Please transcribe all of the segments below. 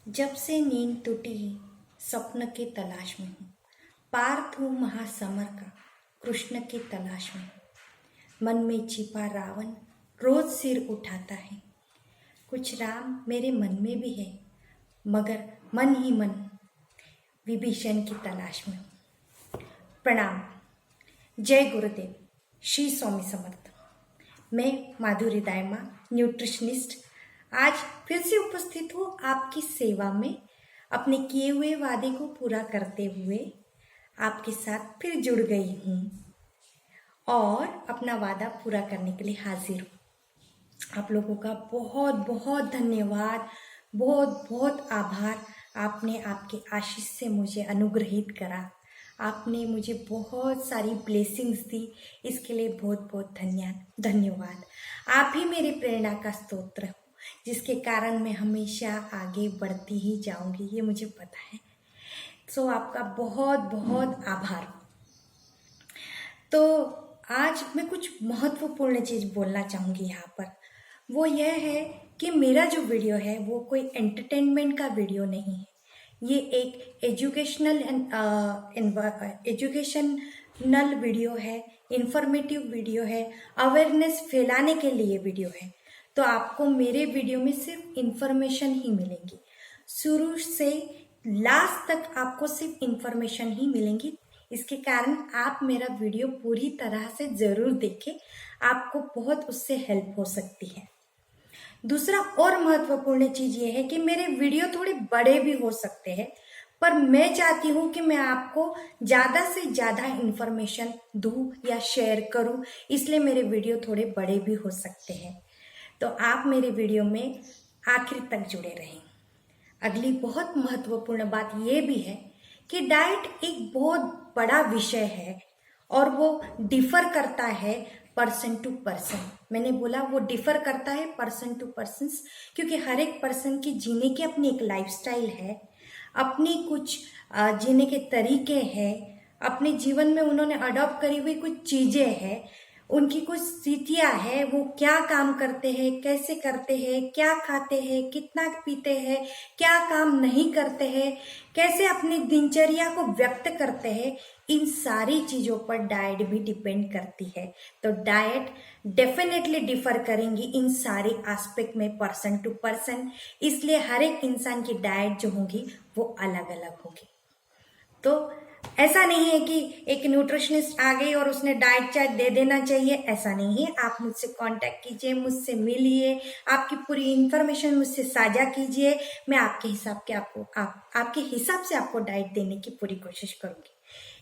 जब से नींद टूटी स्वप्न की तलाश में हूँ। पार्थ हूँ महासमर का कृष्ण की तलाश में। मन में छिपा रावण रोज सिर उठाता है। कुछ राम मेरे मन में भी है, मगर मन ही मन विभीषण की तलाश में हूँ। प्रणाम। जय गुरुदेव। श्री स्वामी समर्थ। मैं माधुरी दायमा, न्यूट्रिशनिस्ट, आज फिर से उपस्थित हूँ आपकी सेवा में। अपने किए हुए वादे को पूरा करते हुए आपके साथ फिर जुड़ गई हूँ और अपना वादा पूरा करने के लिए हाजिर हूँ। आप लोगों का बहुत बहुत धन्यवाद, बहुत बहुत आभार। आपने आपके आशीष से मुझे अनुग्रहित करा, आपने मुझे बहुत सारी ब्लेसिंग्स दी, इसके लिए बहुत बहुत धन्यवाद। आप ही मेरी प्रेरणा का स्तोत्र हो, जिसके कारण मैं हमेशा आगे बढ़ती ही जाऊंगी, ये मुझे पता है। सो आपका बहुत बहुत आभार। तो आज मैं कुछ महत्वपूर्ण चीज़ बोलना चाहूँगी यहाँ पर। वो यह है कि मेरा जो वीडियो है वो कोई एंटरटेनमेंट का वीडियो नहीं है। ये एक एजुकेशनल वीडियो है, इंफॉर्मेटिव वीडियो है, अवेयरनेस फैलाने के लिए वीडियो है। तो आपको मेरे वीडियो में सिर्फ इंफॉर्मेशन ही मिलेंगी, शुरू से लास्ट तक आपको सिर्फ इंफॉर्मेशन ही मिलेंगी। इसके कारण आप मेरा वीडियो पूरी तरह से ज़रूर देखें, आपको बहुत उससे हेल्प हो सकती है। दूसरा और महत्वपूर्ण चीज़ ये है कि मेरे वीडियो थोड़े बड़े भी हो सकते हैं, पर मैं चाहती हूँ कि मैं आपको ज़्यादा से ज़्यादा इंफॉर्मेशन दूँ या शेयर करूँ, इसलिए मेरे वीडियो थोड़े बड़े भी हो सकते हैं। तो आप मेरे वीडियो में आखिर तक जुड़े रहें। अगली बहुत महत्वपूर्ण बात ये भी है कि डाइट एक बहुत बड़ा विषय है और वो डिफर करता है पर्सन टू पर्सन। मैंने बोला वो डिफर करता है पर्सन टू पर्सन, क्योंकि हर एक पर्सन की जीने की अपनी एक लाइफस्टाइल है, अपनी कुछ जीने के तरीके हैं, अपने जीवन में उन्होंने अडॉप्ट करी हुई कुछ चीज़ें हैं, उनकी कुछ स्थितियां हैं, वो क्या काम करते हैं, कैसे करते हैं, क्या खाते हैं, कितना पीते हैं, क्या काम नहीं करते हैं, कैसे अपनी दिनचर्या को व्यक्त करते हैं, इन सारी चीज़ों पर डाइट भी डिपेंड करती है। तो डाइट डेफिनेटली डिफर करेंगी इन सारे एस्पेक्ट में पर्सन टू पर्सन, इसलिए हर एक इंसान की डाइट जो होगी वो अलग अलग होगी। तो ऐसा नहीं है कि एक न्यूट्रिशनिस्ट आ गई और उसने डाइट चार्ट दे देना चाहिए, ऐसा नहीं है। आप मुझसे कांटेक्ट कीजिए, मुझसे मिलिए, आपकी पूरी इंफॉर्मेशन मुझसे साझा कीजिए। मैं आपके हिसाब के आपके हिसाब से आपको डाइट देने की पूरी कोशिश करूंगी।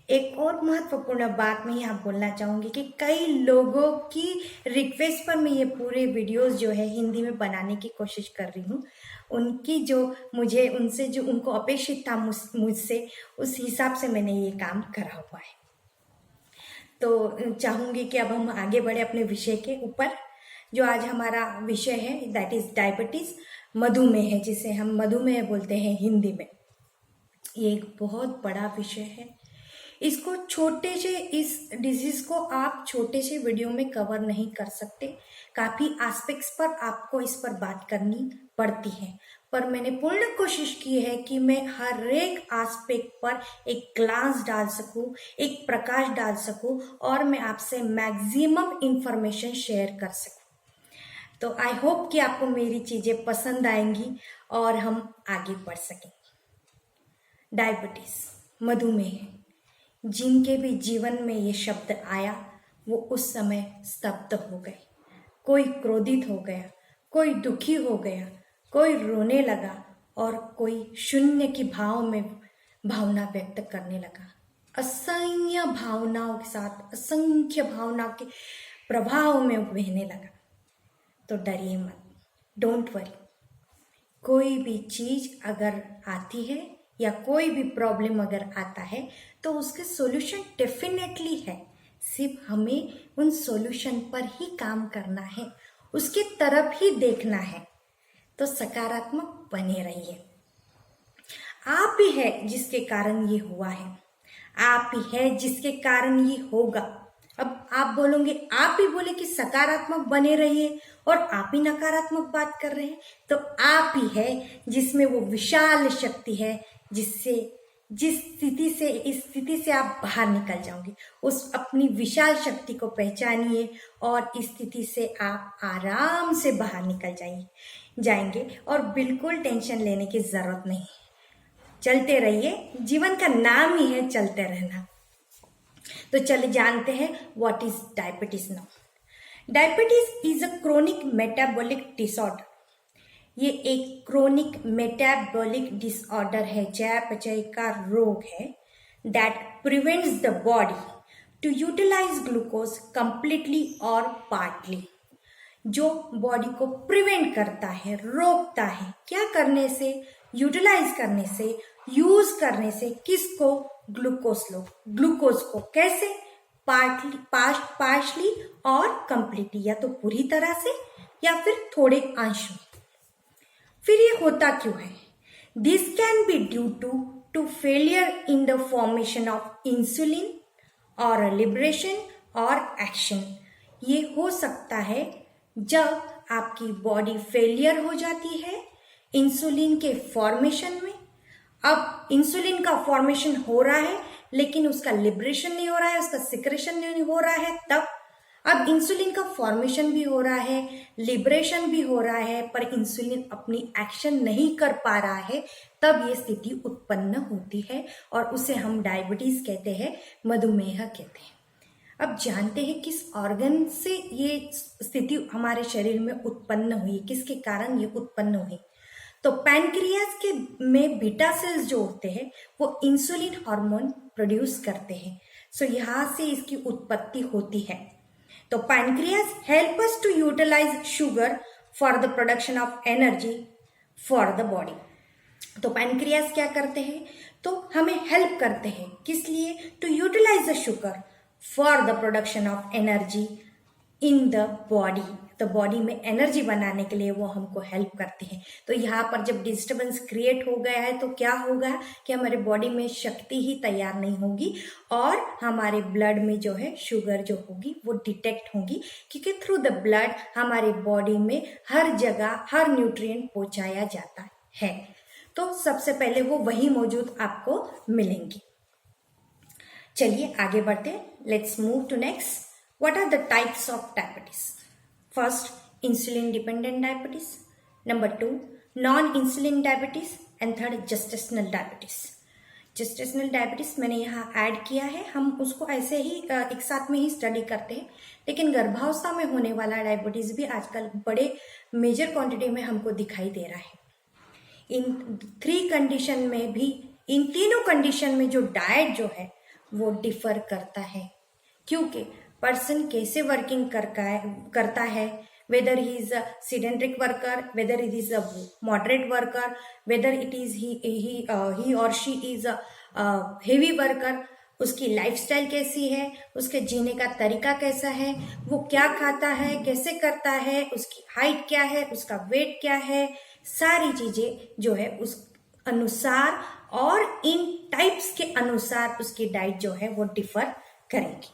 एक और महत्वपूर्ण बात मैं यहाँ बोलना चाहूँगी कि कई लोगों की रिक्वेस्ट पर मैं ये पूरे वीडियोस जो है हिंदी में बनाने की कोशिश कर रही हूँ। उनकी जो मुझे उनसे जो उनको अपेक्षित था मुझसे, उस हिसाब से मैंने ये काम करा हुआ है। तो चाहूँगी कि अब हम आगे बढ़े अपने विषय के ऊपर। जो आज हमारा विषय है दैट इज डायबिटीज़, मधुमेह, जिसे हम मधुमेह बोलते हैं हिंदी में। ये एक बहुत बड़ा विषय है। इसको छोटे से इस डिजीज को आप छोटे से वीडियो में कवर नहीं कर सकते, काफ़ी एस्पेक्ट्स पर आपको इस पर बात करनी पड़ती है, पर मैंने पूर्ण कोशिश की है कि मैं हर एक एस्पेक्ट पर एक ग्लांस डाल सकूं, एक प्रकाश डाल सकूं और मैं आपसे मैक्सिमम इंफॉर्मेशन शेयर कर सकूं। तो आई होप कि आपको मेरी चीज़ें पसंद आएंगी और हम आगे बढ़ सकेंगे। डायबिटीज़, मधुमेह, जिनके भी जीवन में ये शब्द आया वो उस समय स्तब्ध हो गए। कोई क्रोधित हो गया, कोई दुखी हो गया, कोई रोने लगा और कोई शून्य की भावना व्यक्त करने लगा। असंख्य भावनाओं के साथ, असंख्य भावना के प्रभाव में बहने लगा। तो डरिए मत, डोंट वरी। कोई भी चीज़ अगर आती है या कोई भी प्रॉब्लम अगर आता है तो उसके सॉल्यूशन डेफिनेटली है, सिर्फ हमें उन सॉल्यूशन पर ही काम करना है, उसकी तरफ ही देखना है। तो सकारात्मक बने रहिए। आप ही है जिसके कारण ये हुआ है, आप ही है जिसके कारण ये होगा। अब आप बोलोगे, आप ही बोले कि सकारात्मक बने रहिए और आप ही नकारात्मक बात कर रहे हैं, तो आप ही है जिसमें वो विशाल शक्ति है, जिससे जिस स्थिति से इस स्थिति से आप बाहर निकल जाओगे। उस अपनी विशाल शक्ति को पहचानिए और इस स्थिति से आप आराम से बाहर निकल जाएंगे और बिल्कुल टेंशन लेने की जरूरत नहीं। चलते रहिए, जीवन का नाम ही है चलते रहना। तो चलिए जानते हैं what is diabetes now. Diabetes is a chronic metabolic disorder. ये एक क्रोनिक मेटाबॉलिक डिसऑर्डर है, चयापचय का रोग है, that prevents the body to utilize glucose completely और पार्टली। जो बॉडी को प्रिवेंट करता है, रोकता है, क्या करने से? यूटिलाइज करने से, यूज करने से। किसको? ग्लूकोज को। कैसे? पार्शली और कंप्लीटली, या तो पूरी तरह से या फिर थोड़े अंश में। फिर ये होता क्यों है? This can be due to failure in the formation of insulin और लिबरेशन और एक्शन। ये हो सकता है जब आपकी बॉडी फेलियर हो जाती है इंसुलिन के फॉर्मेशन में। अब इंसुलिन का फॉर्मेशन हो रहा है लेकिन उसका लिबरेशन नहीं हो रहा है, उसका सिक्रेशन नहीं हो रहा है, तब अब इंसुलिन का फॉर्मेशन भी हो रहा है, लिबरेशन भी हो रहा है, पर इंसुलिन अपनी एक्शन नहीं कर पा रहा है, तब ये स्थिति उत्पन्न होती है और उसे हम डायबिटीज कहते हैं, मधुमेह कहते हैं। अब जानते हैं किस ऑर्गन से ये स्थिति हमारे शरीर में उत्पन्न हुई, किसके कारण ये उत्पन्न हुई। तो पैनक्रियाज के में बीटा सेल्स जो होते हैं वो इंसुलिन हार्मोन प्रोड्यूस करते हैं। सो यहाँ से इसकी उत्पत्ति होती है। तो pancreas help us to utilize sugar for the production of energy for the body. तो पैनक्रियाज क्या करते हैं? तो हमें हेल्प करते हैं, किस लिए? To utilize the sugar for the production of energy in the body. तो बॉडी में एनर्जी बनाने के लिए वो हमको हेल्प करते हैं। तो यहाँ पर जब डिस्टर्बेंस क्रिएट हो गया है तो क्या होगा कि हमारे बॉडी में शक्ति ही तैयार नहीं होगी और हमारे ब्लड में जो है शुगर जो होगी वो डिटेक्ट होगी, क्योंकि थ्रू द ब्लड हमारे बॉडी में हर जगह हर न्यूट्रिएंट पहुंचाया जाता है। तो सबसे पहले वो वही मौजूद आपको मिलेंगी। चलिए आगे बढ़ते हैं। Let's move to next. What are the types of diabetes? First, insulin dependent diabetes. Number 2, non-insulin diabetes. And third, gestational diabetes. Gestational diabetes मैंने यहाँ ऐड किया है, हम उसको ऐसे ही एक साथ में ही स्टडी करते हैं, लेकिन गर्भावस्था में होने वाला डायबिटीज भी आजकल बड़े मेजर क्वांटिटी में हमको दिखाई दे रहा है। इन 3 कंडीशन में भी, इन तीनों कंडीशन में जो डाइट जो है वो डिफर करता है, क्योंकि पर्सन कैसे वर्किंग करता है, whether he is a sedentary worker, whether it is a moderate worker, whether it is he और she is a heavy worker, उसकी लाइफस्टाइल कैसी है, उसके जीने का तरीका कैसा है, वो क्या खाता है, कैसे करता है, उसकी हाइट क्या है, उसका वेट क्या है, सारी चीजें जो है उस अनुसार और इन टाइप्स के अनुसार उसकी डाइट जो है वो डिफर करेगी।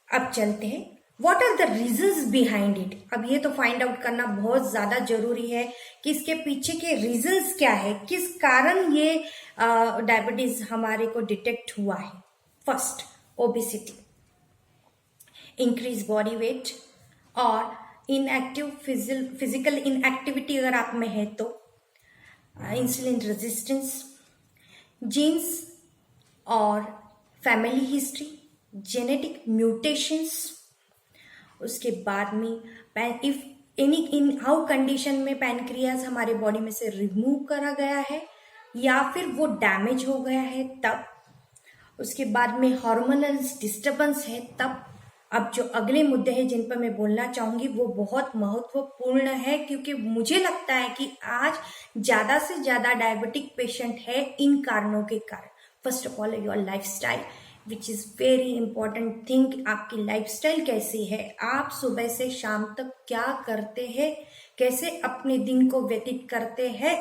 अब चलते हैं, what are the reasons behind it. अब ये तो फाइंड आउट करना बहुत ज्यादा जरूरी है कि इसके पीछे के रीजंस क्या है, किस कारण ये डायबिटीज हमारे को डिटेक्ट हुआ है। First, obesity, increase body weight और इनएक्टिव फिजिकल इनएक्टिविटी अगर आप में है तो, इंसुलिन रेजिस्टेंस, जीन्स और फैमिली हिस्ट्री, जेनेटिक म्यूटेशंस। उसके बाद में if any in how condition में पैनक्रियाज हमारे बॉडी में से रिमूव करा गया है या फिर वो डैमेज हो गया है तब। उसके बाद में हार्मोनल डिस्टर्बेंस है तब। अब जो अगले मुद्दे हैं जिन पर मैं बोलना चाहूंगी वो बहुत महत्वपूर्ण है, क्योंकि मुझे लगता है कि आज ज्यादा से ज्यादा डायबिटिक पेशेंट है इन कारणों के कारण। First of all your lifestyle, which is very important thing. आपकी लाइफस्टाइल कैसी है, आप सुबह से शाम तक क्या करते हैं, कैसे अपने दिन को व्यतीत करते हैं,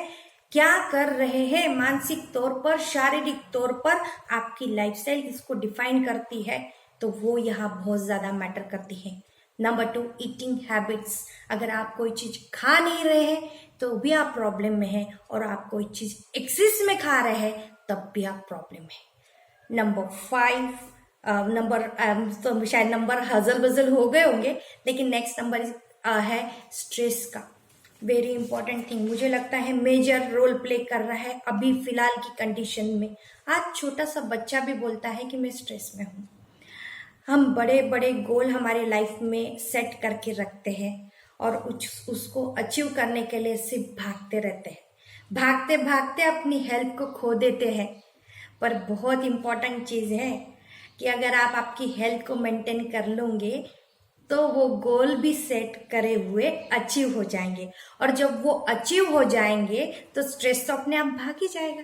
क्या कर रहे हैं, मानसिक तौर पर, शारीरिक तौर पर आपकी लाइफस्टाइल इसको डिफाइन करती है। तो वो यहाँ बहुत ज़्यादा मैटर करती है। Number 2, eating habits. अगर आप कोई चीज़ खा नहीं रहे हैं तो भी आप प्रॉब्लम में हैं, और आप कोई चीज़ एक्सेस में खा रहे हैं तब भी आप प्रॉब्लम है। नंबर 5, तो शायद नंबर हजल बजल हो गए होंगे, लेकिन नेक्स्ट नंबर है स्ट्रेस का। वेरी इंपॉर्टेंट थिंग, मुझे लगता है मेजर रोल प्ले कर रहा है अभी फिलहाल की कंडीशन में। आज छोटा सा बच्चा भी बोलता है कि मैं स्ट्रेस में हूँ। हम बड़े बड़े गोल हमारे लाइफ में सेट करके रखते हैं और उसको अचीव करने के लिए सिर्फ भागते रहते हैं। भागते भागते अपनी हेल्थ को खो देते हैं। पर बहुत इंपॉर्टेंट चीज़ है कि अगर आप आपकी हेल्थ को मेंटेन कर लोगे तो वो गोल भी सेट करे हुए अचीव हो जाएंगे, और जब वो अचीव हो जाएंगे तो स्ट्रेस तो अपने आप भाग ही जाएगा,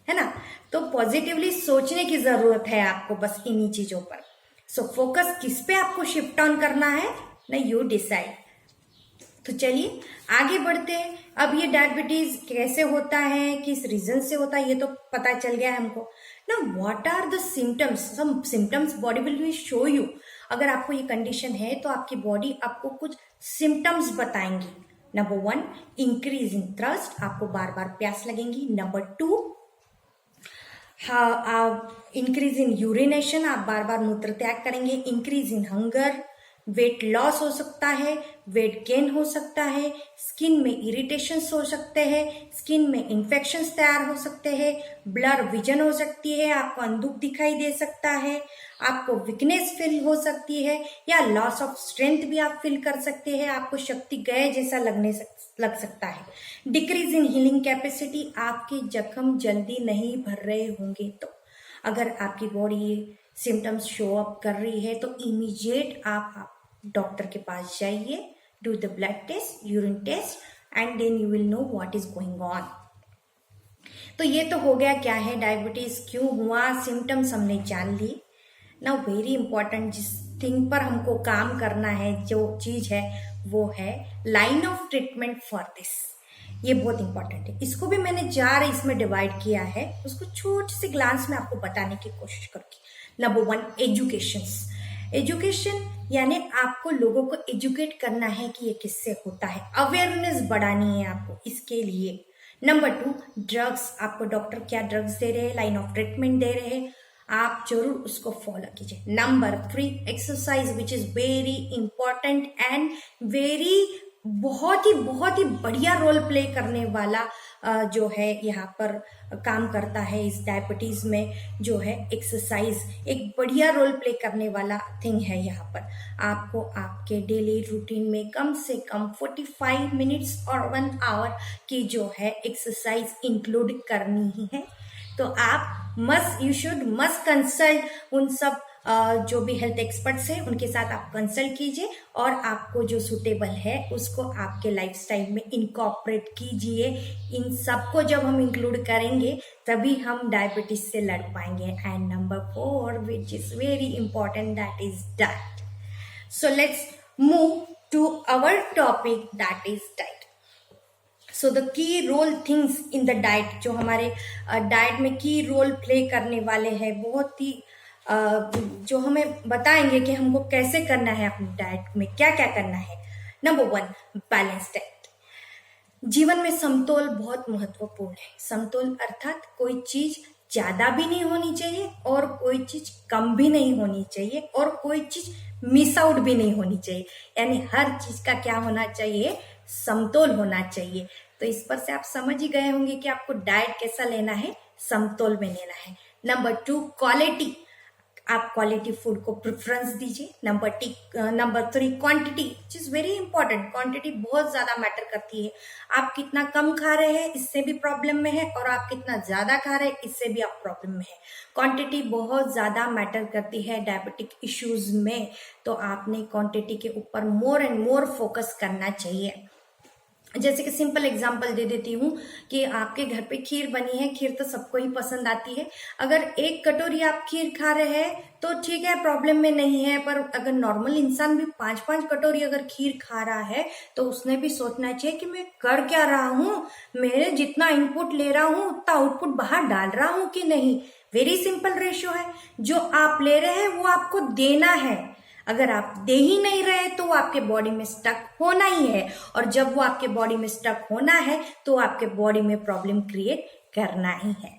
है ना। तो पॉजिटिवली सोचने की जरूरत है आपको बस इन्हीं चीजों पर। सो फोकस किस पे आपको शिफ्ट ऑन करना है ना, यू डिसाइड। तो चलिए आगे बढ़ते हैं। अब ये डायबिटीज कैसे होता है, किस रीजन से होता है, ये तो पता चल गया है हमको ना। What are the symptoms, some symptoms body will show you. अगर आपको ये कंडीशन है तो आपकी बॉडी आपको कुछ सिम्टम्स बताएंगी। नंबर 1, इंक्रीज इन थर्स्ट, आपको बार बार प्यास लगेंगी। नंबर 2, इंक्रीज इन यूरिनेशन, आप बार बार मूत्र त्याग करेंगे। Increase in hunger, weight loss हो सकता है, वेट गेन हो सकता है, स्किन में इरिटेशंस हो सकते हैं, स्किन में इन्फेक्शंस तैयार हो सकते हैं, ब्लर विजन हो सकती है, आपको अंधुक दिखाई दे सकता है, आपको वीकनेस फील हो सकती है, या लॉस ऑफ स्ट्रेंथ भी आप फील कर सकते हैं, आपको शक्ति गए जैसा लग सकता है। डिक्रीज इन हीलिंग कैपेसिटी, आपके जख्म जल्दी नहीं भर रहे होंगे। तो अगर आपकी बॉडी सिम्टम्स शो अप कर रही है तो इमीडिएट आप डॉक्टर के पास जाइए, do the blood test, urine test, and then you will know what is going on. तो ये तो हो गया क्या है डायबिटीज क्यों हुआ, सिम्टम्स हमने जान ली। नाउ वेरी इंपॉर्टेंट जिस थिंग पर हमको काम करना है, जो चीज है वो है line of treatment for this. ये बहुत इंपॉर्टेंट है, इसको भी मैंने 4 इसमें डिवाइड किया है, उसको छोटे से ग्लांस में आपको बताने की कोशिश करूंगी। नंबर 1, एजुकेशन यानी आपको लोगों को एजुकेट करना है कि ये किससे होता है, अवेयरनेस बढ़ानी है आपको इसके लिए। नंबर 2, ड्रग्स, आपको डॉक्टर क्या ड्रग्स दे रहे हैं, लाइन ऑफ ट्रीटमेंट दे रहे हैं, आप जरूर उसको फॉलो कीजिए। Number 3, exercise which is very important and बहुत ही बढ़िया रोल प्ले करने वाला जो है यहाँ पर काम करता है इस डायबिटीज में, जो है एक्सरसाइज एक बढ़िया रोल प्ले करने वाला थिंग है। यहाँ पर आपको आपके डेली रूटीन में कम से कम 45 मिनट्स और 1 आवर की जो है एक्सरसाइज इंक्लूड करनी ही है। तो आप यू शुड मस्ट कंसल्ट उन सब जो भी हेल्थ एक्सपर्ट्स हैं उनके साथ आप कंसल्ट कीजिए, और आपको जो सूटेबल है उसको आपके लाइफस्टाइल में इनकॉर्पोरेट कीजिए। इन सबको जब हम इंक्लूड करेंगे तभी हम डायबिटीज से लड़ पाएंगे। And number 4 which is very important, that is diet. So let's move to our topic, that is diet. So the key role things in the diet, जो हमारे डाइट में की रोल प्ले करने वाले हैं, बहुत ही जो हमें बताएंगे कि हमको कैसे करना है, अपनी डाइट में क्या क्या करना है। Number 1, balance diet. जीवन में समतोल बहुत महत्वपूर्ण है। समतोल अर्थात कोई चीज ज्यादा भी नहीं होनी चाहिए और कोई चीज कम भी नहीं होनी चाहिए और कोई चीज मिस आउट भी नहीं होनी चाहिए, यानी हर चीज का क्या होना चाहिए, समतोल होना चाहिए। तो इस पर से आप समझ ही गए होंगे कि आपको डाइट कैसा लेना है, समतोल में लेना है। नंबर 2, क्वालिटी, आप क्वालिटी फूड को प्रेफरेंस दीजिए। Number 3, quantity, which is very important. Quantity बहुत ज्यादा मैटर करती है। आप कितना कम खा रहे हैं इससे भी प्रॉब्लम में है, और आप कितना ज्यादा खा रहे हैं इससे भी आप प्रॉब्लम में है। क्वांटिटी बहुत ज्यादा मैटर करती है डायबिटिक इश्यूज में, तो आपने क्वांटिटी के ऊपर मोर एंड मोर फोकस करना चाहिए। जैसे कि सिंपल एग्जांपल दे देती हूँ कि आपके घर पे खीर बनी है, खीर तो सबको ही पसंद आती है। अगर एक कटोरी आप खीर खा रहे हैं तो ठीक है, प्रॉब्लम में नहीं है, पर अगर नॉर्मल इंसान भी 5-5 कटोरी अगर खीर खा रहा है तो उसने भी सोचना चाहिए कि मैं कर क्या रहा हूँ, मेरे जितना इनपुट ले रहा हूँ उतना आउटपुट बाहर डाल रहा हूँ कि नहीं। वेरी सिंपल रेशियो है, जो आप ले रहे हैं वो आपको देना है। अगर आप दे ही नहीं रहे तो वो आपके बॉडी में स्टक होना ही है, और जब वो आपके बॉडी में स्टक होना है तो आपके बॉडी में प्रॉब्लम क्रिएट करना ही है।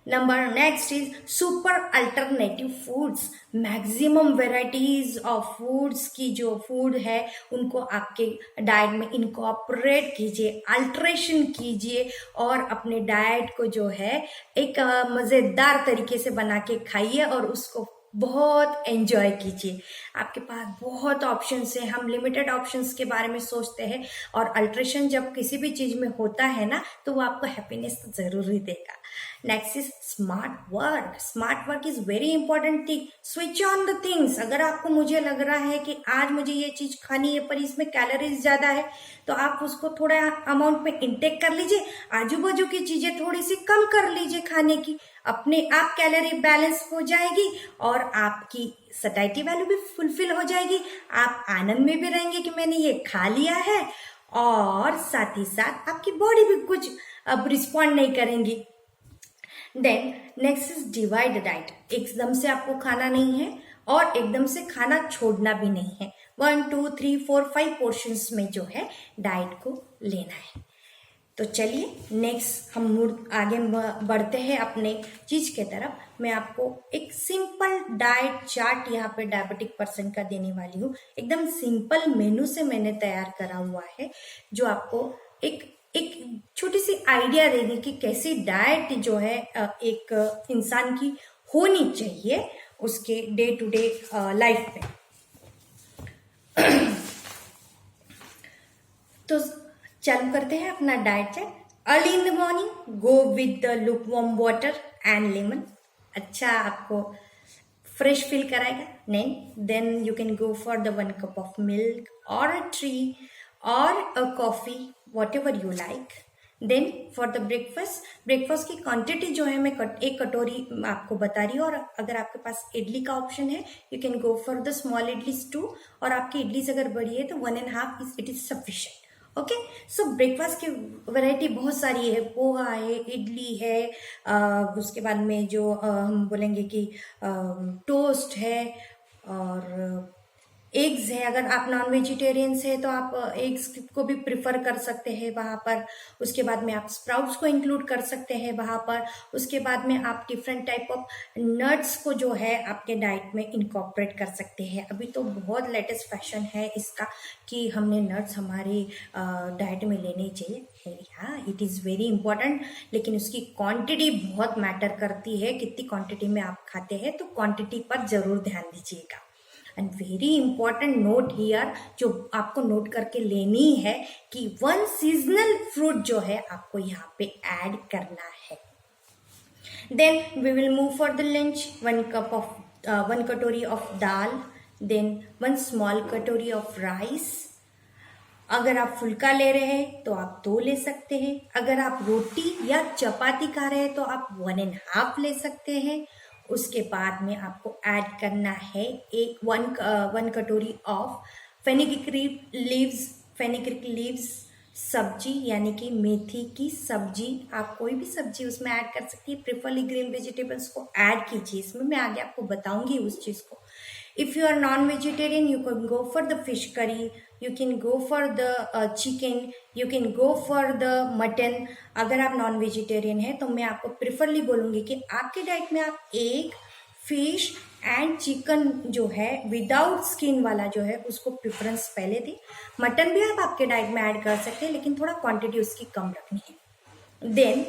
Number next is super alternative foods. Maximum varieties of foods की जो फूड है उनको आपके डाइट में इनकॉर्पोरेट कीजिए, अल्टरेशन कीजिए, और अपने डाइट को जो है एक मजेदार तरीके से बना के खाइए और उसको बहुत एंजॉय कीजिए। आपके पास बहुत ऑप्शंस है, हम लिमिटेड ऑप्शंस के बारे में सोचते हैं, और अल्ट्रेशन जब किसी भी चीज में होता है ना तो वो आपको हैप्पीनेस तो जरूर ही देगा। Next is smart work. Smart work is very important thing. Switch on the things. अगर आपको मुझे लग रहा है कि आज मुझे ये चीज खानी है पर इसमें कैलोरीज ज्यादा है तो आप उसको थोड़ा अमाउंट में इंटेक कर लीजिए, आजू बाजू की चीजें थोड़ी सी कम कर लीजिए खाने की, अपने आप कैलोरी बैलेंस हो जाएगी और आपकी सटाइटी वैल्यू भी फुलफिल हो जाएगी। आप आनंद में भी रहेंगे कि मैंने ये खा लिया है, और साथ ही साथ आपकी बॉडी भी कुछ अब रिस्पॉन्ड नहीं करेंगी। Then next is divide diet. एकदम से आपको खाना नहीं है और एकदम से खाना छोड़ना भी नहीं है। 1 2 3 4 5 पोर्शंस में जो है डाइट को लेना है। तो चलिए नेक्स्ट हम आगे बढ़ते हैं अपने चीज के तरफ। मैं आपको एक सिंपल डाइट चार्ट यहाँ पे डायबिटिक पर्सन का देने वाली हूँ। एकदम सिंपल मेनू से मैंने तैयार करा हुआ है, जो आपको एक छोटी सी आइडिया देगी कि कैसी डाइट जो है एक इंसान की होनी चाहिए उसके डे टू डे लाइफ में। तो चालू करते हैं अपना diet chart. Early in the morning go with the lukewarm water and lemon. अच्छा आपको फ्रेश फील कराएगा। Then you can go for the 1 cup of milk और अ टी और a coffee, whatever you like. Then for the breakfast की quantity जो है मैं एक कटोरी आपको बता रही हूँ, और अगर आपके पास इडली का ऑप्शन है you can go for the small idlis 2, और आपकी इडलीज अगर बड़ी है तो 1.5 it is sufficient. Okay, so breakfast की वैरायटी बहुत सारी है। पोहा है, इडली है, उसके बाद में जो हम बोलेंगे कि टोस्ट है, और एग्स है। अगर आप नॉन वेजिटेरियंस है तो आप एग्स को भी प्रिफर कर सकते हैं वहाँ पर। उसके बाद में आप स्प्राउट्स को इंक्लूड कर सकते हैं वहाँ पर। उसके बाद में आप डिफरेंट टाइप ऑफ नट्स को जो है आपके डाइट में इनकॉर्पोरेट कर सकते हैं। अभी तो बहुत लेटेस्ट फैशन है इसका कि हमने नट्स हमारी डाइट में लेने चाहिए। हाँ, इट इज़ वेरी इंपॉर्टेंट, लेकिन उसकी क्वांटिटी बहुत मैटर करती है, कितनी क्वांटिटी में आप खाते हैं, तो क्वांटिटी पर जरूर ध्यान दीजिएगा। And very important note here जो आपको नोट करके लेनी है कि 1 सीजनल फ्रूट जो है आपको यहाँ पे ऐड करना है। Then we will move for the lunch. 1 katori of dal, then 1 small katori of rice. अगर आप फुल्का ले रहे हैं तो आप 2 ले सकते हैं। अगर आप रोटी या चपाती खा रहे हैं तो आप 1.5 ले सकते हैं। उसके बाद में आपको ऐड करना है 1 कटोरी ऑफ फेनिग्रीक लीव्स सब्जी, यानी कि मेथी की सब्जी। आप कोई भी सब्जी उसमें ऐड कर सकती है, प्रिफरली ग्रीन वेजिटेबल्स को ऐड कीजिए इसमें। मैं आगे आपको बताऊंगी उस चीज़ को। If you are non-vegetarian, you can go for the fish curry, you can go for the chicken, you can go for the mutton. अगर आप नॉन वेजिटेरियन है तो मैं आपको प्रिफरली बोलूँगी कि आपके डाइट में आप एग, फिश एंड चिकन जो है विदाउट स्किन वाला जो है उसको प्रेफरेंस पहले दें। मटन भी आप आपके डाइट में ऐड कर सकते हैं, लेकिन थोड़ा क्वांटिटी उसकी कम रखनी है। Then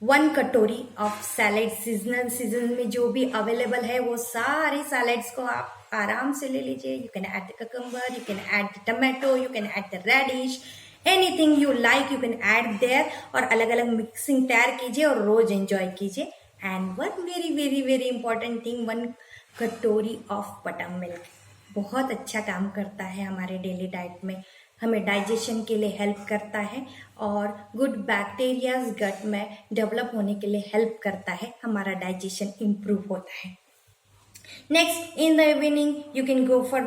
1 katori of salad. Season में जो भी अवेलेबल है वो सारे सैलेड्स को आप आराम से ले लीजिए। You can add the cucumber, you can add the tomato, you can add the radish, anything you like you can add there, और अलग अलग मिक्सिंग तैयार कीजिए और रोज एंजॉय कीजिए। And 1 very very very important thing, 1 katori of butter milk बहुत अच्छा काम करता है हमारे डेली डाइट में। हमें डाइजेशन के लिए हेल्प करता है और गुड बैक्टीरियाज गट में डेवलप होने के लिए हेल्प करता है, हमारा डाइजेशन इम्प्रूव होता है। Next, in the evening, you can go for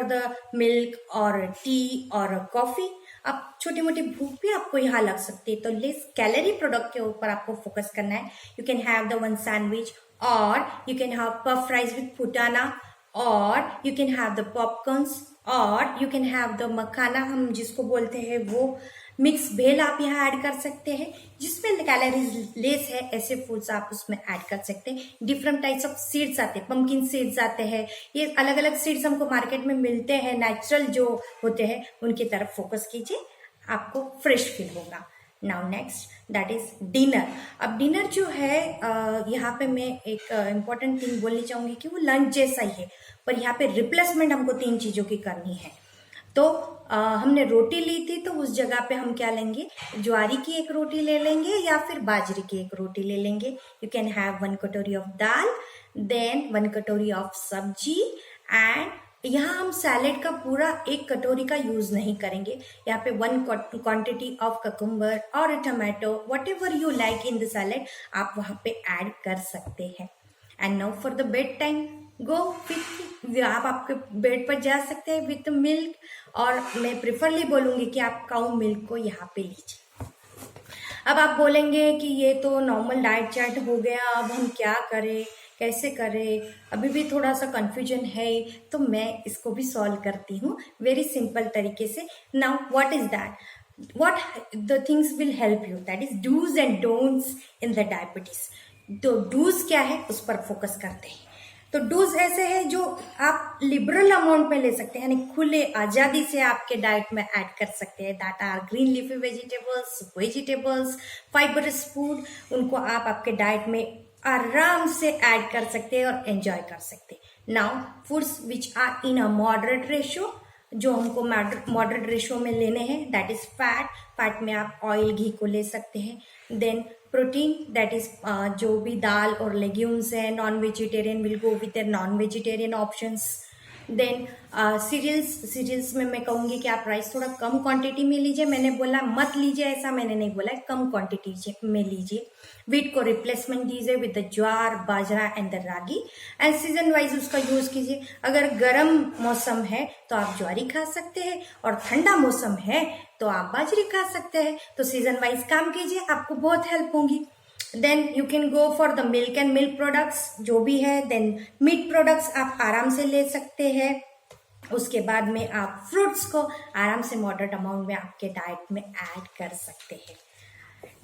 the milk or tea or coffee. अब छोटी मोटी भूख भी आपको यहाँ लग सकती है, तो लेस कैलोरी प्रोडक्ट के ऊपर आपको फोकस करना है। You can have the one sandwich और you can have puff fries with फुटाना और you can have the popcorns और you can have the makhana, हम जिसको बोलते हैं वो मिक्स भेल आप यहाँ ऐड कर सकते हैं, जिसमें कैलोरीज लेस है, ऐसे फूड्स आप उसमें ऐड कर सकते हैं। डिफरेंट टाइप्स ऑफ सीड्स आते हैं, पंपकिन सीड्स आते हैं, ये अलग अलग सीड्स हमको मार्केट में मिलते हैं, नेचुरल जो होते हैं उनकी तरफ फोकस कीजिए, आपको फ्रेश फील होगा। Now next that is dinner. अब डिनर जो है यहाँ पे मैं एक इम्पॉर्टेंट थिंग बोलनी चाहूंगी कि वो लंच जैसा ही है, पर यहाँ पे रिप्लेसमेंट हमको 3 चीजों की करनी है। तो हमने रोटी ली थी, तो उस जगह पे हम क्या लेंगे, ज्वारी की एक रोटी ले लेंगे या फिर बाजरे की एक रोटी ले लेंगे। You can have 1 katori of dal, then 1 katori of सब्जी, एंड यहाँ हम सैलेड का पूरा 1 कटोरी का यूज नहीं करेंगे। यहाँ पे 1 क्वांटिटी ऑफ ककुम्बर और tomato, what ever you like in the salad, आप वहाँ पे ऐड कर सकते हैं। And now for the bed time, go with, आप आपके बेड पर जा सकते हैं विथ मिल्क, और मैं प्रिफरली बोलूंगी कि आप काऊ मिल्क को यहाँ पे लीजिए। अब आप बोलेंगे कि ये तो नॉर्मल डाइट चार्ट हो गया, अब हम क्या करें, कैसे करें, अभी भी थोड़ा सा कंफ्यूजन है, तो मैं इसको भी सॉल्व करती हूँ वेरी सिंपल तरीके से। Now what is that, what the things will help you, that is do's and don'ts in the diabetes। तो डूज क्या है उस पर फोकस करते हैं। तो डूज ऐसे है जो आप लिबरल अमाउंट में ले सकते हैं, यानी खुले आजादी से आपके डाइट में ऐड कर सकते हैं। That are green leafy vegetables, fibrous food, उनको आप आपके डाइट में आराम से ऐड कर सकते हैं और एंजॉय कर सकते हैं। Now foods which are in a moderate ratio, जो हमको मॉडरेट रेशियो में लेने हैं, दैट इज फैट में आप ऑयल घी को ले सकते हैं। देन प्रोटीन, दैट इज जो भी दाल और लेग्यूम्स है, non vegetarian will go with non vegetarian options. Then cereals में मैं कहूंगी कि आप राइस थोड़ा कम क्वांटिटी में लीजिए, मैंने बोला मत लीजिए ऐसा मैंने नहीं बोला, कम क्वांटिटी में लीजिए। वीट को रिप्लेसमेंट दीजिए with the jowar, bajra and the ragi, and season wise उसका यूज कीजिए। अगर गर्म मौसम है तो आप ज्वारी खा सकते हैं, और ठंडा मौसम है तो आप बाजरी खा सकते हैं। तो सीजन वाइज काम कीजिए, आपको बहुत हेल्प होगी। Then you can go for the milk and milk products जो भी है। देन मीट प्रोडक्ट्स आप आराम से ले सकते हैं। उसके बाद में आप फ्रूट्स को आराम से मॉडरेट अमाउंट में आपके डाइट में ऐड कर सकते हैं।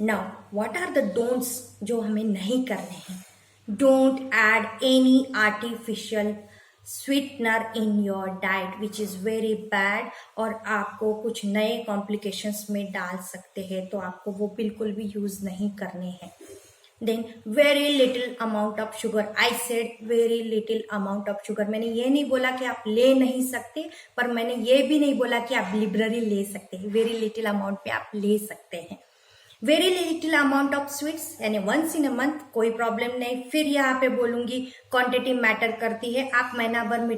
Now what are the don'ts जो हमें नहीं करने हैं। Don't add any artificial sweetener in your diet which is very bad, और आपको कुछ नए कॉम्प्लिकेशंस में डाल सकते हैं, तो आपको वो बिल्कुल भी यूज़ नहीं करने हैं। Then very little amount of sugar, I said very little amount of sugar. मैंने ये नहीं बोला कि आप ले नहीं सकते, पर मैंने ये भी नहीं बोला कि आप लिबरली ले सकते हैं, वेरी लिटिल अमाउंट पे आप ले सकते हैं। Very little amount of sweets, यानी वंस इन अ मंथ, कोई प्रॉब्लम नहीं। फिर यहाँ पे बोलूंगी क्वांटिटी मैटर करती है, आप महीना भर मिठाई